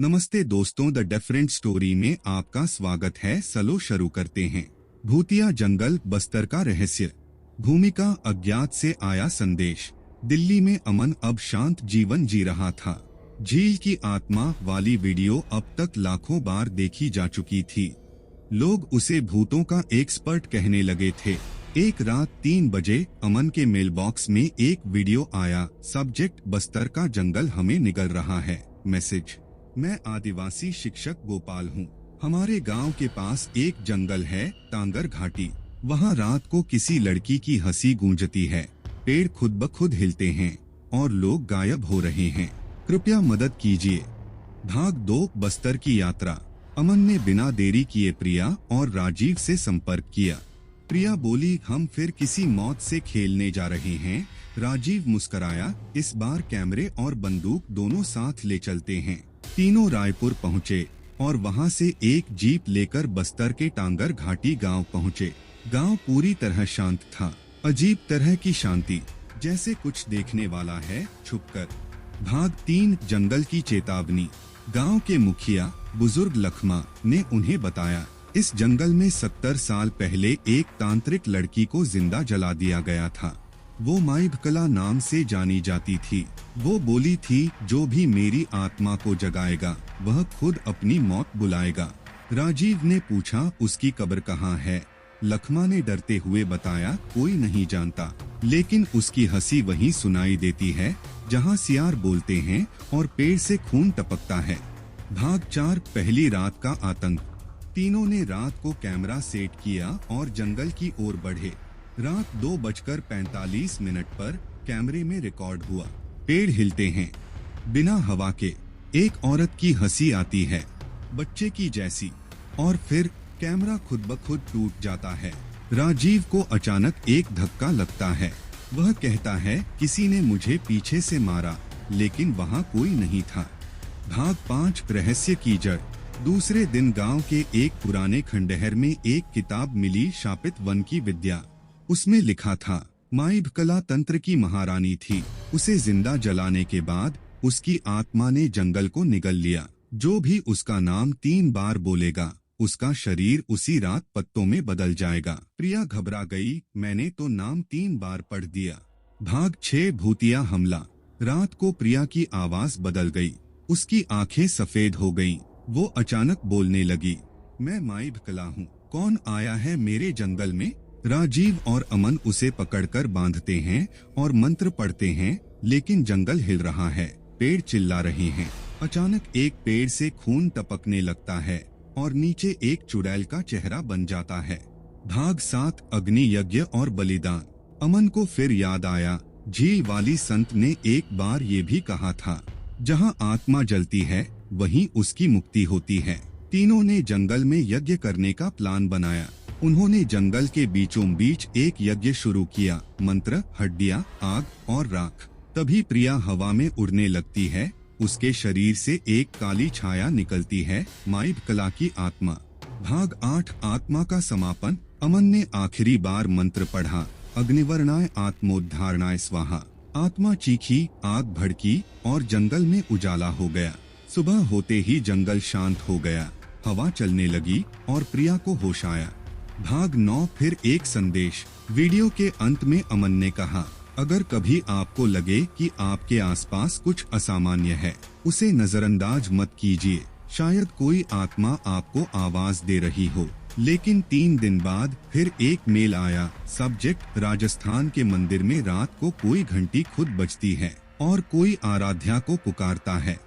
नमस्ते दोस्तों, the different story में आपका स्वागत है। चलो शुरू करते हैं। भूतिया जंगल, बस्तर का रहस्य। भूमिका, अज्ञात से आया संदेश। दिल्ली में अमन अब शांत जीवन जी रहा था। झील की आत्मा वाली वीडियो अब तक लाखों बार देखी जा चुकी थी। लोग उसे भूतों का एक्सपर्ट कहने लगे थे। एक रात 3 बजे अमन के मेल बॉक्स में एक वीडियो आया। सब्जेक्ट, बस्तर का जंगल हमें निगल रहा है। मैसेज, मैं आदिवासी शिक्षक गोपाल हूँ। हमारे गांव के पास एक जंगल है, टांगर घाटी। वहाँ रात को किसी लड़की की हंसी गूंजती है, पेड़ खुद ब खुद हिलते हैं और लोग गायब हो रहे हैं। कृपया मदद कीजिए। भाग 2, बस्तर की यात्रा। अमन ने बिना देरी किए प्रिया और राजीव से संपर्क किया। प्रिया बोली, हम फिर किसी मौत से खेलने जा रहे हैं। राजीव मुस्कराया, इस बार कैमरे और बंदूक दोनों साथ ले चलते हैं। तीनों रायपुर पहुँचे और वहाँ से एक जीप लेकर बस्तर के टांगर घाटी गांव पहुँचे। गांव पूरी तरह शांत था, अजीब तरह की शांति, जैसे कुछ देखने वाला है छुपकर। भाग 3, जंगल की चेतावनी। गांव के मुखिया बुजुर्ग लखमा ने उन्हें बताया, इस जंगल में 70 साल पहले एक तांत्रिक लड़की को जिंदा जला दिया गया था। वो माइभकला नाम से जानी जाती थी। वो बोली थी, जो भी मेरी आत्मा को जगाएगा वह खुद अपनी मौत बुलाएगा। राजीव ने पूछा, उसकी कब्र कहाँ है? लखमा ने डरते हुए बताया, कोई नहीं जानता, लेकिन उसकी हंसी वहीं सुनाई देती है जहाँ सियार बोलते हैं और पेड़ से खून टपकता है। भाग 4, पहली रात का आतंक। तीनों ने रात को कैमरा सेट किया और जंगल की ओर बढ़े। रात 2:45 पर कैमरे में रिकॉर्ड हुआ। पेड़ हिलते हैं बिना हवा के, एक औरत की हंसी आती है, बच्चे की जैसी, और फिर कैमरा खुद ब खुद टूट जाता है। राजीव को अचानक एक धक्का लगता है। वह कहता है, किसी ने मुझे पीछे से मारा, लेकिन वहाँ कोई नहीं था। भाग 5, रहस्य की जड़। दूसरे दिन गांव के एक पुराने खंडहर में एक किताब मिली, शापित वन की विद्या। उसमें लिखा था, माइभकला तंत्र की महारानी थी। उसे जिंदा जलाने के बाद उसकी आत्मा ने जंगल को निगल लिया। जो भी उसका नाम 3 बार बोलेगा, उसका शरीर उसी रात पत्तों में बदल जाएगा। प्रिया घबरा गई, मैंने तो नाम 3 बार पढ़ दिया। भाग 6, भूतिया हमला। रात को प्रिया की आवाज बदल गई। उसकी आंखें सफेद हो गईं। वो अचानक बोलने लगी, मैं माइभकला हूँ, कौन आया है मेरे जंगल में? राजीव और अमन उसे पकड़कर बांधते हैं और मंत्र पढ़ते हैं, लेकिन जंगल हिल रहा है, पेड़ चिल्ला रहे हैं। अचानक एक पेड़ से खून टपकने लगता है और नीचे एक चुड़ैल का चेहरा बन जाता है। भाग 7, अग्नि यज्ञ और बलिदान। अमन को फिर याद आया, झील वाली संत ने एक बार ये भी कहा था, जहाँ आत्मा जलती है वहीं उसकी मुक्ति होती है। तीनों ने जंगल में यज्ञ करने का प्लान बनाया। उन्होंने जंगल के बीचों बीच एक यज्ञ शुरू किया। मंत्र, हड्डियां, आग और राख। तभी प्रिया हवा में उड़ने लगती है। उसके शरीर से एक काली छाया निकलती है, माइभकला की आत्मा। भाग 8, आत्मा का समापन। अमन ने आखिरी बार मंत्र पढ़ा, अग्निवर्णाय आत्मोद्धारणाय स्वाहा। आत्मा चीखी, आग भड़की और जंगल में उजाला हो गया। सुबह होते ही जंगल शांत हो गया, हवा चलने लगी और प्रिया को होश आया। भाग 9, फिर एक संदेश। वीडियो के अंत में अमन ने कहा, अगर कभी आपको लगे कि आपके आसपास कुछ असामान्य है, उसे नजरअंदाज मत कीजिए। शायद कोई आत्मा आपको आवाज दे रही हो। लेकिन 3 दिन बाद फिर एक मेल आया। सब्जेक्ट, राजस्थान के मंदिर में रात को कोई घंटी खुद बजती है और कोई आराध्या को पुकारता है।